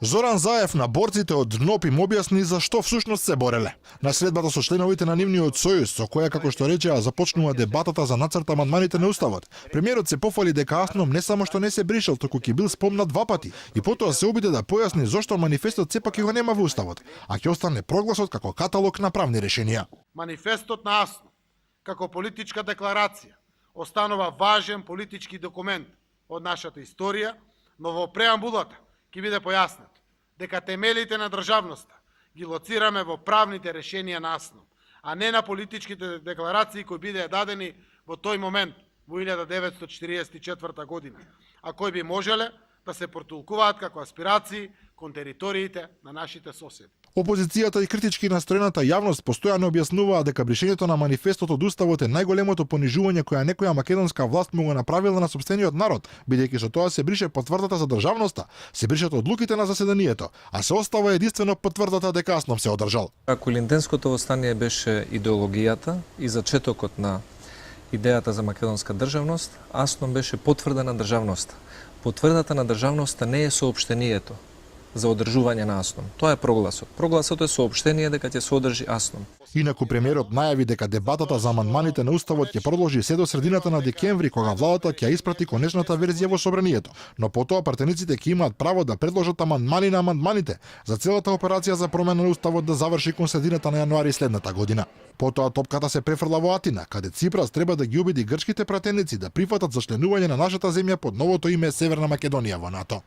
Зоран Заев на борците од ДНОП им објасни за што всушност се бореле. На средбата со членовите на нивниот сојуз, со која, како што речеа, започнува дебатата за нацрт амандманите на уставот, премиерот се пофали дека Асном не само што не се бришал, туку ќе бил спомнат два пати и потоа се обиде да појасни зошто манифестот сепак ќе го нема во уставот, а ќе остане прогласот како каталог на правни решенија. Манифестот на Асно, како политичка декларација, останува важен политички документ од нашата историја, но во преамбулата ќе биде појаснето дека темелите на државноста ги лоцираме во правните решенија на Асно, а не на политичките декларации кои бидеа дадени во тој момент, во 1944 година, а кои би можеле да се протолкуваат како аспирации кон териториите на нашите соседи. Опозицијата и критички настроената јавност постојано објаснуваа дека бришењето на манифестот од уставот е најголемото понижување која некоја македонска власт му го направила на сопствениот народ, бидејќи со тоа се брише потврдата за државноста, се бришат одлуките на заседанието, а се остава единствено потврдата дека Аснов се одржал. Ако Илинденското востание беше идеологијата и зачетокот на идејата за македонска државност, Аснов беше потврда на државноста. Потврдата на државноста не е соопштението за одржување на Аснон. Тоа е прогласот. Прогласот е соопштение дека ќе се одржи Аснон. Инаку премиерот најави дека дебатата за амандманите на уставот ќе продолжи се до средината на декември, кога владата ќе испрати конечната верзија во собранието, но потоа пратениците ќе имаат право да предложат амандмани на амандманите за целата операција за промена на уставот да заврши кон средината на јануари следната година. Потоа топката се префрла во Атина, каде Ципрас треба да ги убеди грчките пратеници да прифатат за членување на нашата земја под новото име Северна Македонија во НАТО.